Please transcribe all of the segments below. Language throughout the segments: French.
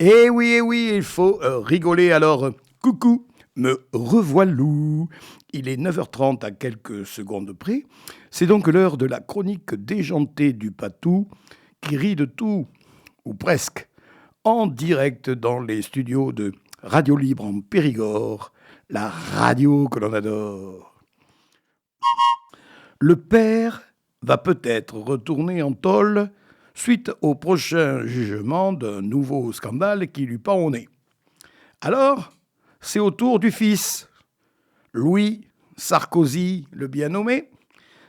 Eh oui, il faut rigoler. Alors, coucou, me revoilou. Il est 9h30 à quelques secondes près. C'est donc l'heure de la chronique déjantée du Patou qui rit de tout, ou presque, en direct dans les studios de Radio Libre en Périgord, la radio que l'on adore. Le père va peut-être retourner en tôle suite au prochain jugement d'un nouveau scandale qui lui pend au nez. Alors, c'est au tour du fils, Louis Sarkozy, le bien nommé,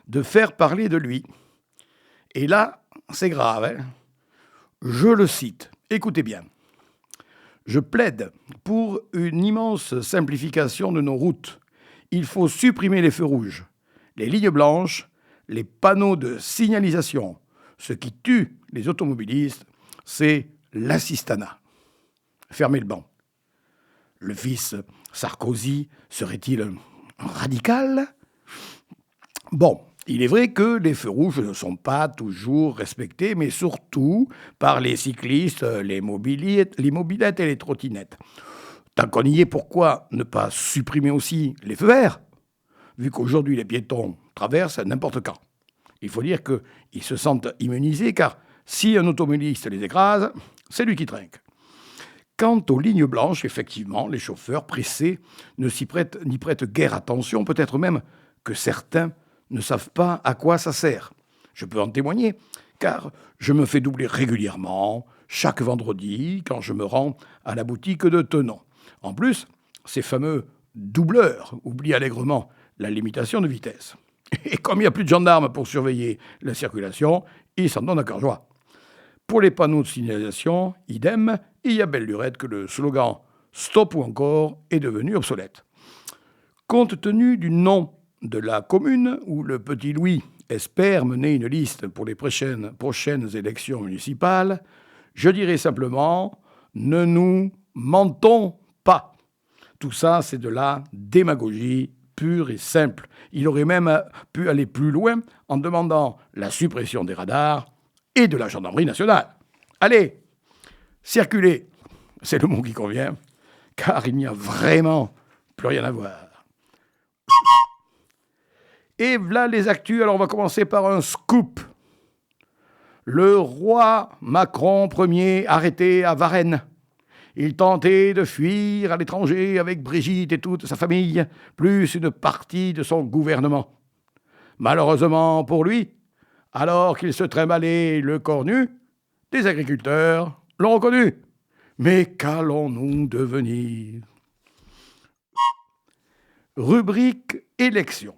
de faire parler de lui. Et là, c'est grave. Hein. Je le cite. Écoutez bien. Je plaide pour une immense simplification de nos routes. Il faut supprimer les feux rouges, les lignes blanches, les panneaux de signalisation. Ce qui tue les automobilistes, c'est l'assistanat. Fermez le banc. Le fils Sarkozy serait-il un radical ? Bon, il est vrai que les feux rouges ne sont pas toujours respectés, mais surtout par les cyclistes, les mobylettes et les trottinettes. Tant qu'on y est, pourquoi ne pas supprimer aussi les feux verts ? Vu qu'aujourd'hui les piétons traversent n'importe quand. Il faut dire qu'ils se sentent immunisés, car si un automobiliste les écrase, c'est lui qui trinque. Quant aux lignes blanches, effectivement, les chauffeurs pressés n'y prêtent guère attention, peut-être même que certains ne savent pas à quoi ça sert. Je peux en témoigner, car je me fais doubler régulièrement, chaque vendredi, quand je me rends à la boutique de Tenon. En plus, ces fameux doubleurs oublient allègrement la limitation de vitesse. Et comme il n'y a plus de gendarmes pour surveiller la circulation, ils s'en donnent à cœur joie. Pour les panneaux de signalisation, idem, il y a belle lurette que le slogan « Stop ou encore » est devenu obsolète. Compte tenu du nom de la commune où le petit Louis espère mener une liste pour les prochaines élections municipales, je dirais simplement « Ne nous mentons pas ». Tout ça, c'est de la démagogie pure et simple. Il aurait même pu aller plus loin en demandant la suppression des radars et de la gendarmerie nationale. Allez, circulez, c'est le mot qui convient, car il n'y a vraiment plus rien à voir. Et voilà les actus, alors on va commencer par un scoop. Le roi Macron Ier arrêté à Varennes. Il tentait de fuir à l'étranger avec Brigitte et toute sa famille, plus une partie de son gouvernement. Malheureusement pour lui, alors qu'il se trimballait le corps nu, des agriculteurs l'ont reconnu. Mais qu'allons-nous devenir ? Rubrique élection.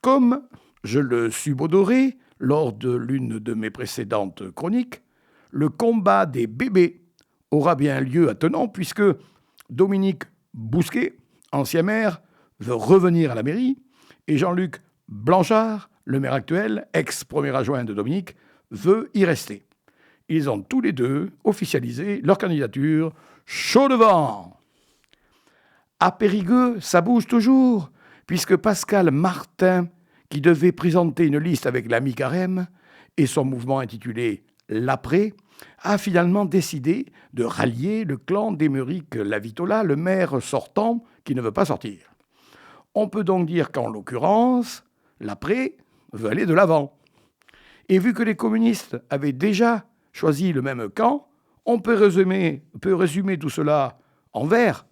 Comme je le subodorais lors de l'une de mes précédentes chroniques, le combat des bébés aura bien lieu à Tenon, puisque Dominique Bousquet, ancien maire, veut revenir à la mairie, et Jean-Luc Blanchard, le maire actuel, ex-premier adjoint de Dominique, veut y rester. Ils ont tous les deux officialisé leur candidature chaud devant. À Périgueux, ça bouge toujours, puisque Pascal Martin, qui devait présenter une liste avec l'ami Carême et son mouvement intitulé « L'Après », a finalement décidé de rallier le clan d'Émeric Lavitola, le maire sortant qui ne veut pas sortir. On peut donc dire qu'en l'occurrence, l'Après veut aller de l'avant. Et vu que les communistes avaient déjà choisi le même camp, on peut résumer tout cela en vers,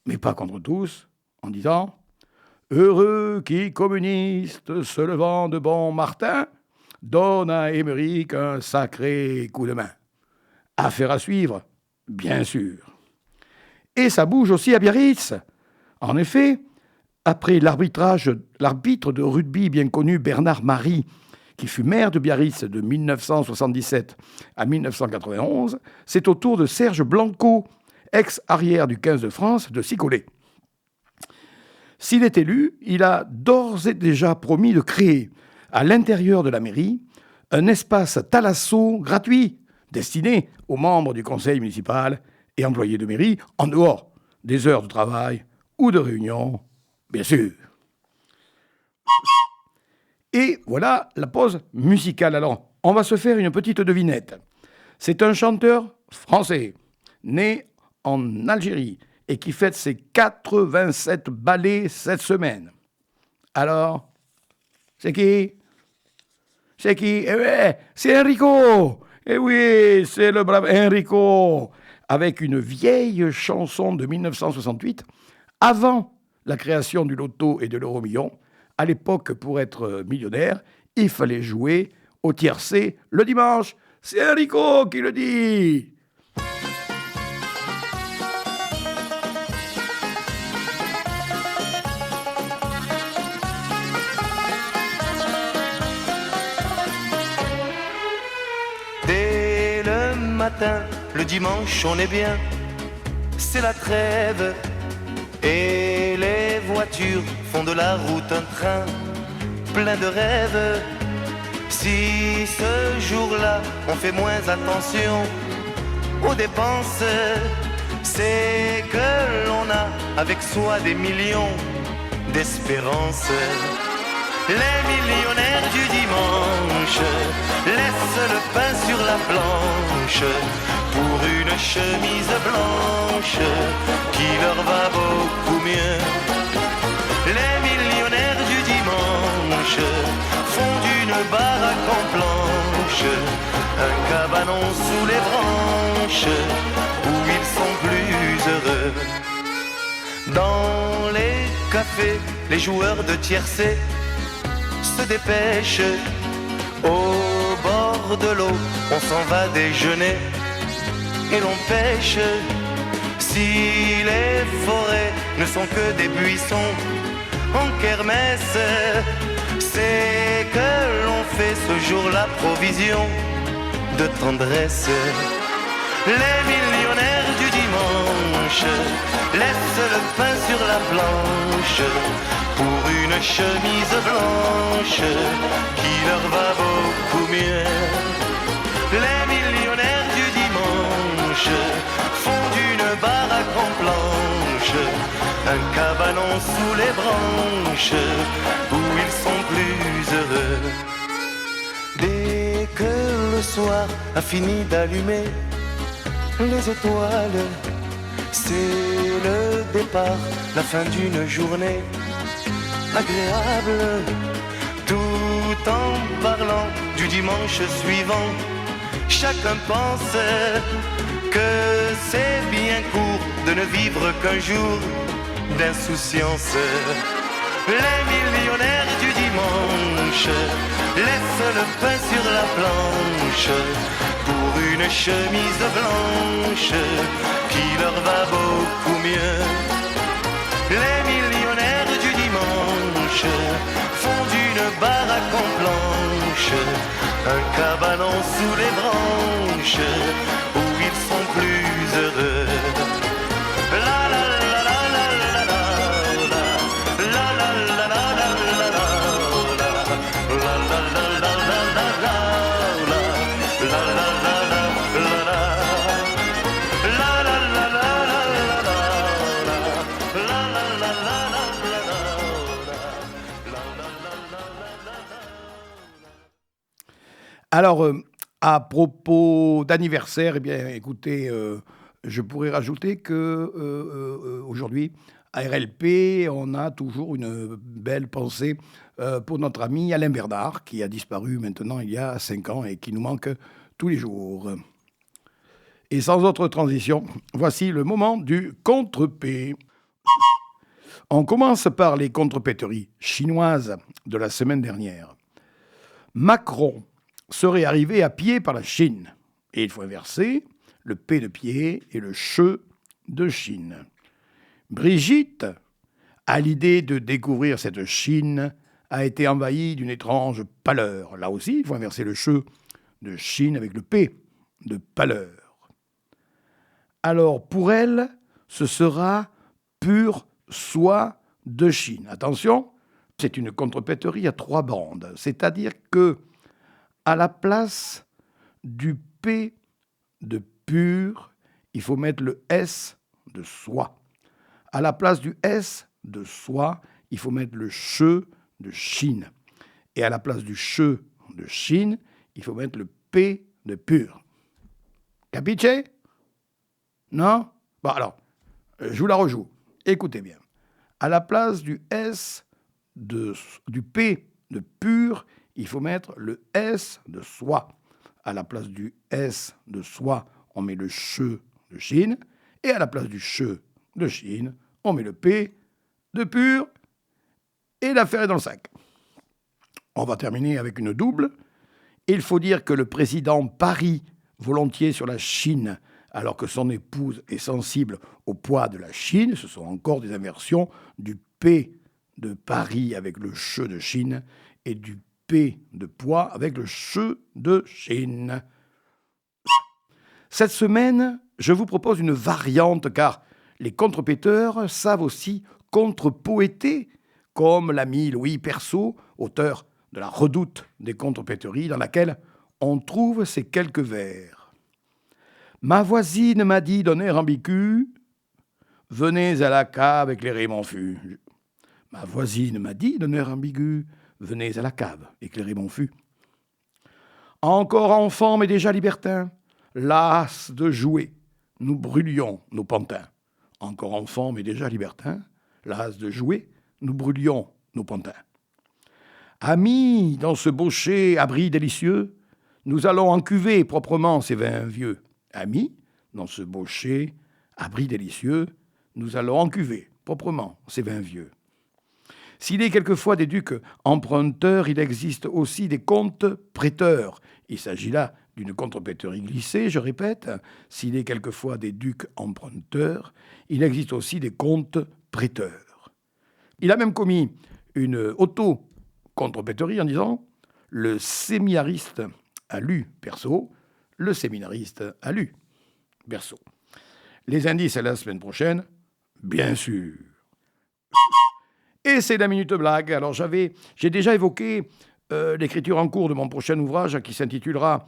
mais pas contre tous, en disant « Heureux qui communiste, se levant de bon Martin, donne à Émeric un sacré coup de main. » Affaire à suivre, bien sûr. Et ça bouge aussi à Biarritz. En effet, après l'arbitre de rugby bien connu Bernard Marie, qui fut maire de Biarritz de 1977 à 1991, c'est au tour de Serge Blanco, ex-arrière du 15 de France, de s'y coller. S'il est élu, il a d'ores et déjà promis de créer, à l'intérieur de la mairie, un espace thalasso gratuit destiné aux membres du conseil municipal et employés de mairie, en dehors des heures de travail ou de réunion, bien sûr. Et voilà la pause musicale. Alors, on va se faire une petite devinette. C'est un chanteur français, né en Algérie et qui fête ses 87 balais cette semaine. Alors, c'est qui? C'est qui? Eh ouais, c'est Enrico! Eh oui, c'est le brave Enrico! Avec une vieille chanson de 1968, avant la création du loto et de l'euro-million. À l'époque, pour être millionnaire, il fallait jouer au tiercé le dimanche. C'est Enrico qui le dit! Dès le matin, le dimanche, on est bien, c'est la trêve. Et les voitures font de la route un train plein de rêves. Si ce jour-là, on fait moins attention aux dépenses, c'est que l'on a avec soi des millions d'espérances. Les millionnaires du dimanche laissent le pain sur la planche pour une chemise blanche qui leur va beaucoup mieux. Les millionnaires du dimanche font d'une baraque en planche un cabanon sous les branches où ils sont plus heureux. Dans les cafés, les joueurs de tiercé se dépêchent. Au bord de l'eau, on s'en va déjeuner et l'on pêche. Si les forêts ne sont que des buissons en kermesse, c'est que l'on fait ce jour-là provision de tendresse. Les millionnaires du dimanche laissent le pain sur la planche pour une chemise blanche qui leur va beaucoup mieux. Les millionnaires du dimanche font d'une baraque en planche un cabanon sous les branches où ils sont plus heureux. Dès que le soir a fini d'allumer les étoiles, c'est le départ, la fin d'une journée agréable. Tout en parlant du dimanche suivant, chacun pense que c'est bien court de ne vivre qu'un jour d'insouciance. Les millionnaires du dimanche laissent le pain sur la planche pour une chemise blanche qui leur va beaucoup mieux. Les millionnaires du dimanche font d'une baraque en planche un cabanon sous les branches où ils sont plus heureux. La la la la la la la la la la la la la la la la Alors, à propos d'anniversaire, eh bien, écoutez, je pourrais rajouter que aujourd'hui, à RLP, on a toujours une belle pensée pour notre ami Alain Bernard, qui a disparu maintenant il y a 5 ans et qui nous manque tous les jours. Et sans autre transition, voici le moment du contre-P. On commence par les contre-péteries chinoises de la semaine dernière. Macron serait arrivé à pied par la Chine. Et il faut inverser le P de pied et le CH de Chine. Brigitte, à l'idée de découvrir cette Chine, a été envahie d'une étrange pâleur. Là aussi, il faut inverser le CH de Chine avec le P de pâleur. Alors, pour elle, ce sera pure soie de Chine. Attention, c'est une contrepéterie à 3 bandes. C'est-à-dire que à la place du P de pur, il faut mettre le S de soie. À la place du S de soie, il faut mettre le CH de Chine. Et à la place du CH de Chine, il faut mettre le P de pur. Capiche? Non? Bon, alors, je vous la rejoue. Écoutez bien. À la place du S, du P de pur, il faut mettre le S de soi. À la place du S de soi, on met le che de Chine. Et à la place du che de Chine, on met le P de pur. Et l'affaire est dans le sac. On va terminer avec une double. Il faut dire que le président parie volontiers sur la Chine, alors que son épouse est sensible au poids de la Chine. Ce sont encore des inversions du P de Paris avec le che de Chine et du P de poids avec le che de Chine. Cette semaine, je vous propose une variante car les contrepéteurs savent aussi contrepoéter, comme l'ami Louis Persaud, auteur de La Redoute des contrepéteries, dans laquelle on trouve ces quelques vers. Ma voisine m'a dit d'un air ambigu, venez à la cave éclairer mon fût. Ma voisine m'a dit d'un air ambigu, venez à la cave éclairer mon fût. Encore enfant mais déjà libertin, las de jouer, nous brûlions nos pantins. Encore enfant mais déjà libertin, las de jouer, nous brûlions nos pantins. Amis, dans ce baucher abri délicieux, nous allons encuver proprement ces vins vieux. Amis, dans ce baucher abri délicieux, nous allons encuver proprement ces vins vieux. S'il est quelquefois des ducs emprunteurs, il existe aussi des comtes prêteurs. Il s'agit là d'une contrepéterie glissée, je répète. S'il est quelquefois des ducs emprunteurs, il existe aussi des comtes prêteurs. Il a même commis une auto-contrepéterie en disant « Le séminariste a lu Persaud, le séminariste a lu Persaud. » Les indices à la semaine prochaine, bien sûr. Et c'est la minute blague. Alors j'ai déjà évoqué l'écriture en cours de mon prochain ouvrage qui s'intitulera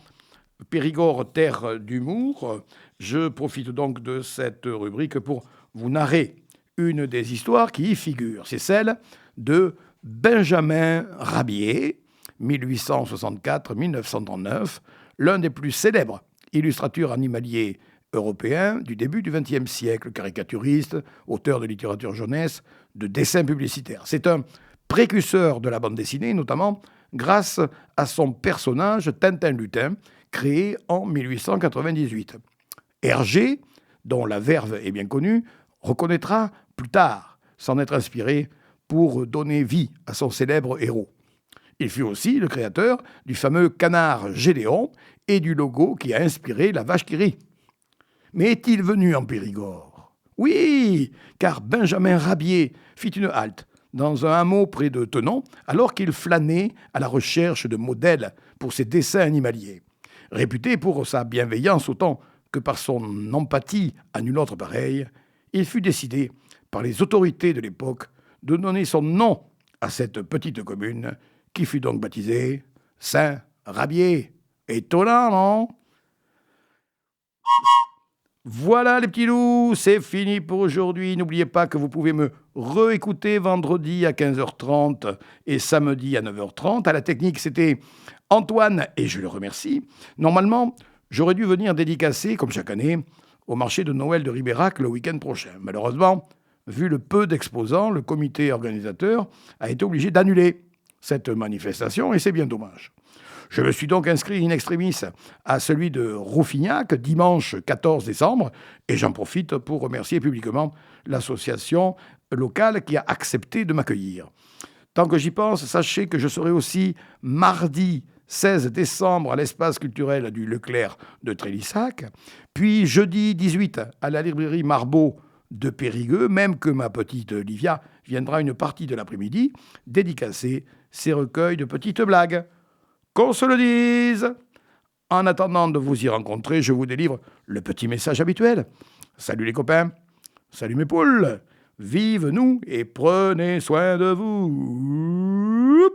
Périgord, terre d'humour. Je profite donc de cette rubrique pour vous narrer une des histoires qui y figure. C'est celle de Benjamin Rabier, 1864-1939, l'un des plus célèbres illustrateurs animaliers européens du début du XXe siècle, caricaturiste, auteur de littérature jeunesse, de dessins publicitaires. C'est un précurseur de la bande dessinée, notamment grâce à son personnage Tintin Lutin, créé en 1898. Hergé, dont la verve est bien connue, reconnaîtra plus tard s'en être inspiré pour donner vie à son célèbre héros. Il fut aussi le créateur du fameux canard Gédéon et du logo qui a inspiré la vache qui rit. Mais est-il venu en Périgord? Oui, car Benjamin Rabier fit une halte dans un hameau près de Tenon, alors qu'il flânait à la recherche de modèles pour ses dessins animaliers. Réputé pour sa bienveillance autant que par son empathie à nul autre pareil, il fut décidé par les autorités de l'époque de donner son nom à cette petite commune qui fut donc baptisée Saint-Rabier. Étonnant, non? Voilà les petits loups, c'est fini pour aujourd'hui. N'oubliez pas que vous pouvez me réécouter vendredi à 15h30 et samedi à 9h30. À la technique, c'était Antoine et je le remercie. Normalement, j'aurais dû venir dédicacer, comme chaque année, au marché de Noël de Ribérac le week-end prochain. Malheureusement, vu le peu d'exposants, le comité organisateur a été obligé d'annuler cette manifestation et c'est bien dommage. Je me suis donc inscrit in extremis à celui de Rouffignac, dimanche 14 décembre, et j'en profite pour remercier publiquement l'association locale qui a accepté de m'accueillir. Tant que j'y pense, sachez que je serai aussi mardi 16 décembre à l'espace culturel du Leclerc de Trélissac, puis jeudi 18 à la librairie Marbeau de Périgueux, même que ma petite Livia viendra une partie de l'après-midi dédicacer ses recueils de petites blagues. Qu'on se le dise! En attendant de vous y rencontrer, je vous délivre le petit message habituel. Salut les copains, salut mes poules, vive nous et prenez soin de vous.